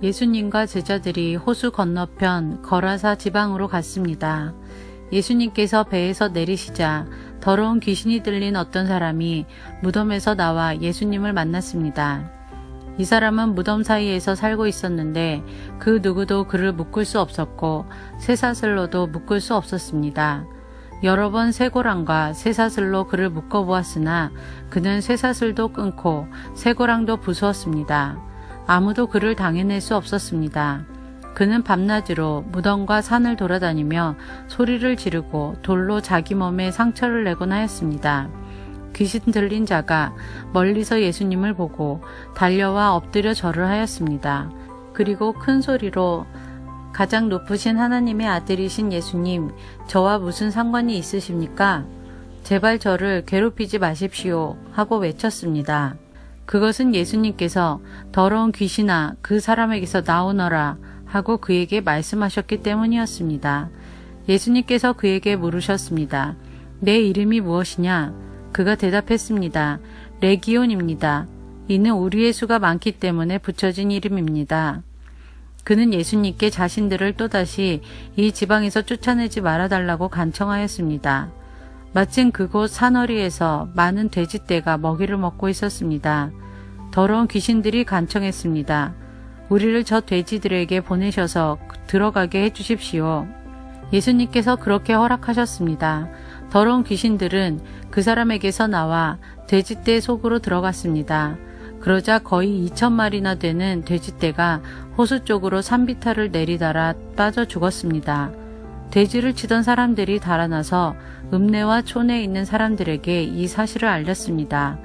예수님과 제자들이 호수 건너편 거라사 지방으로 갔습니다. 예수님께서 배에서 내리시자 더러운 귀신이 들린 어떤 사람이 무덤에서 나와 예수님을 만났습니다. 이 사람은 무덤 사이에서 살고 있었는데 그 누구도 그를 묶을 수 없었고 쇠사슬로도 묶을 수 없었습니다. 여러 번 쇠고랑과 쇠사슬로 그를 묶어보았으나 그는 쇠사슬도 끊고 쇠고랑도 부수었습니다. 아무도 그를 당해낼 수 없었습니다. 그는 밤낮으로 무덤과 산을 돌아다니며 소리를 지르고 돌로 자기 몸에 상처를 내곤 하였습니다. 귀신 들린 자가 멀리서 예수님을 보고 달려와 엎드려 절을 하였습니다. 그리고 큰 소리로 가장 높으신 하나님의 아들이신 예수님, 저와 무슨 상관이 있으십니까? 제발 저를 괴롭히지 마십시오 하고 외쳤습니다. 그것은 예수님께서 더러운 귀신아 그 사람에게서 나오너라 하고 그에게 말씀하셨기 때문이었습니다. 예수님께서 그에게 물으셨습니다. 내 이름이 무엇이냐? 그가 대답했습니다. 레기온입니다. 이는 우리의 수가 많기 때문에 붙여진 이름입니다. 그는 예수님께 자신들을 또다시 이 지방에서 쫓아내지 말아달라고 간청하였습니다. 마침 그곳 산허리에서 많은 돼지떼가 먹이를 먹고 있었습니다. 더러운 귀신들이 간청했습니다. 우리를 저 돼지들에게 보내셔서 들어가게 해주십시오. 예수님께서 그렇게 허락하셨습니다. 더러운 귀신들은 그 사람에게서 나와 돼지떼 속으로 들어갔습니다. 그러자 거의 2,000마리나 되는 돼지떼가 호수 쪽으로 산비탈을 내리달아 빠져 죽었습니다. 돼지를 치던 사람들이 달아나서 읍내와 촌에 있는 사람들에게 이 사실을 알렸습니다.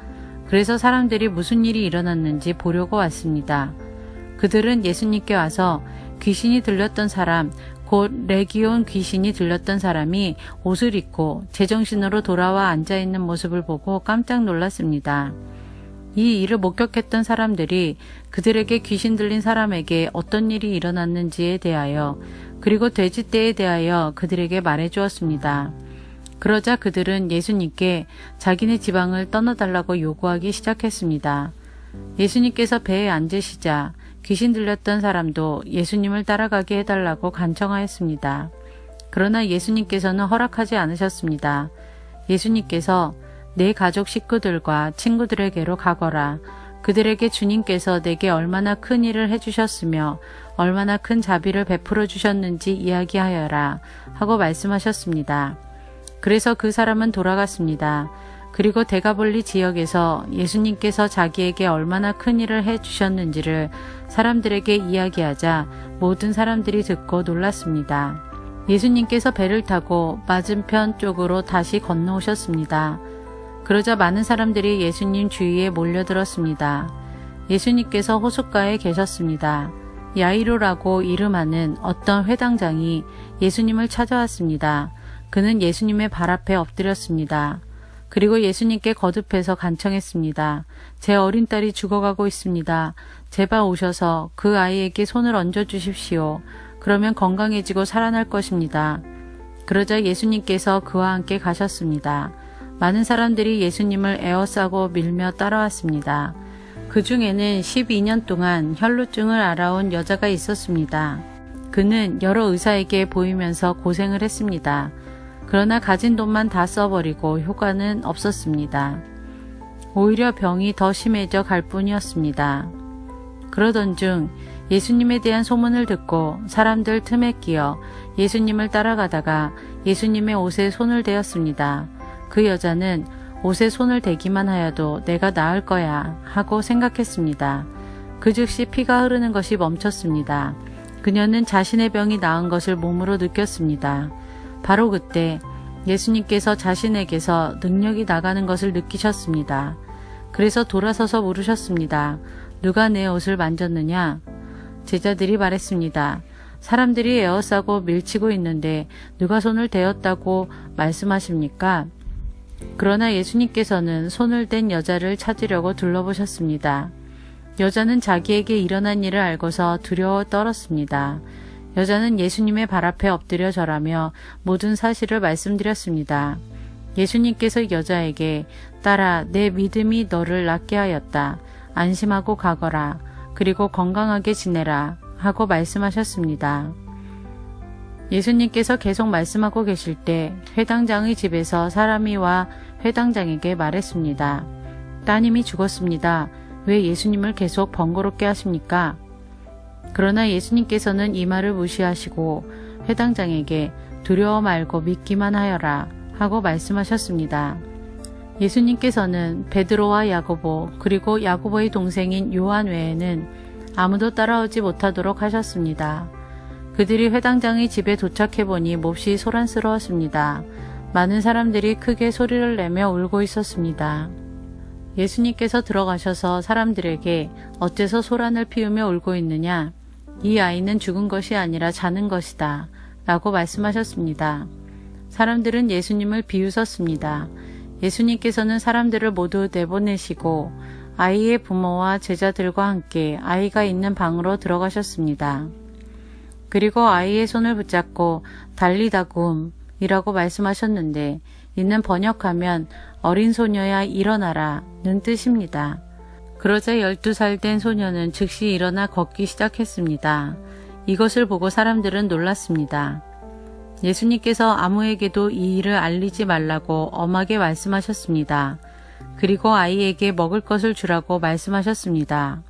그래서 사람들이 무슨 일이 일어났는지 보려고 왔습니다. 그들은 예수님께 와서 귀신이 들렸던 사람, 곧 레기온 귀신이 들렸던 사람이 옷을 입고 제정신으로 돌아와 앉아있는 모습을 보고 깜짝 놀랐습니다. 이 일을 목격했던 사람들이 그들에게 귀신 들린 사람에게 어떤 일이 일어났는지에 대하여 그리고 돼지떼에 대하여 그들에게 말해 주었습니다. 그러자 그들은 예수님께 자기네 지방을 떠나달라고 요구하기 시작했습니다. 예수님께서 배에 앉으시자 귀신 들렸던 사람도 예수님을 따라가게 해달라고 간청하였습니다. 그러나 예수님께서는 허락하지 않으셨습니다. 예수님께서 내 가족 식구들과 친구들에게로 가거라. 그들에게 주님께서 내게 얼마나 큰 일을 해주셨으며 얼마나 큰 자비를 베풀어 주셨는지 이야기하여라 하고 말씀하셨습니다. 그래서 그 사람은 돌아갔습니다. 그리고 데가볼리 지역에서 예수님께서 자기에게 얼마나 큰 일을 해주셨는지를 사람들에게 이야기하자 모든 사람들이 듣고 놀랐습니다. 예수님께서 배를 타고 맞은편 쪽으로 다시 건너오셨습니다. 그러자 많은 사람들이 예수님 주위에 몰려들었습니다. 예수님께서 호숫가에 계셨습니다. 야이로라고 이름하는 어떤 회당장이 예수님을 찾아왔습니다. 그는 예수님의 발 앞에 엎드렸습니다. 그리고 예수님께 거듭해서 간청했습니다. 제 어린 딸이 죽어가고 있습니다. 제발 오셔서 그 아이에게 손을 얹어 주십시오. 그러면 건강해지고 살아날 것입니다. 그러자 예수님께서 그와 함께 가셨습니다. 많은 사람들이 예수님을 에워싸고 밀며 따라왔습니다. 그 중에는 12년 동안 혈루증을 앓아온 여자가 있었습니다. 그는 여러 의사에게 보이면서 고생을 했습니다. 그러나 가진 돈만 다 써버리고 효과는 없었습니다. 오히려 병이 더 심해져 갈 뿐이었습니다. 그러던 중 예수님에 대한 소문을 듣고 사람들 틈에 끼어 예수님을 따라가다가 예수님의 옷에 손을 대었습니다. 그 여자는 옷에 손을 대기만 하여도 내가 나을 거야 하고 생각했습니다. 그 즉시 피가 흐르는 것이 멈췄습니다. 그녀는 자신의 병이 나은 것을 몸으로 느꼈습니다. 바로 그때 예수님께서 자신에게서 능력이 나가는 것을 느끼셨습니다. 그래서 돌아서서 물으셨습니다. 누가 내 옷을 만졌느냐? 제자들이 말했습니다. 사람들이 에워싸고 밀치고 있는데 누가 손을 대었다고 말씀하십니까? 그러나 예수님께서는 손을 댄 여자를 찾으려고 둘러보셨습니다. 여자는 자기에게 일어난 일을 알고서 두려워 떨었습니다. 여자는 예수님의 발 앞에 엎드려 절하며 모든 사실을 말씀드렸습니다. 예수님께서 여자에게 딸아, 내 믿음이 너를 낫게 하였다. 안심하고 가거라. 그리고 건강하게 지내라 하고 말씀하셨습니다. 예수님께서 계속 말씀하고 계실 때 회당장의 집에서 사람이 와 회당장에게 말했습니다. 따님이 죽었습니다. 왜 예수님을 계속 번거롭게 하십니까? 그러나 예수님께서는 이 말을 무시하시고 회당장에게 두려워 말고 믿기만 하여라 하고 말씀하셨습니다. 예수님께서는 베드로와 야고보 그리고 야고보의 동생인 요한 외에는 아무도 따라오지 못하도록 하셨습니다. 그들이 회당장의 집에 도착해보니 몹시 소란스러웠습니다. 많은 사람들이 크게 소리를 내며 울고 있었습니다. 예수님께서 들어가셔서 사람들에게 어째서 소란을 피우며 울고 있느냐? 이 아이는 죽은 것이 아니라 자는 것이다 라고 말씀하셨습니다. 사람들은 예수님을 비웃었습니다. 예수님께서는 사람들을 모두 내보내시고 아이의 부모와 제자들과 함께 아이가 있는 방으로 들어가셨습니다. 그리고 아이의 손을 붙잡고 달리다굼 이라고 말씀하셨는데 이는 번역하면 어린 소녀야 일어나라 는 뜻입니다. 그러자 12살 된 소녀는 즉시 일어나 걷기 시작했습니다. 이것을 보고 사람들은 놀랐습니다. 예수님께서 아무에게도 이 일을 알리지 말라고 엄하게 말씀하셨습니다. 그리고 아이에게 먹을 것을 주라고 말씀하셨습니다.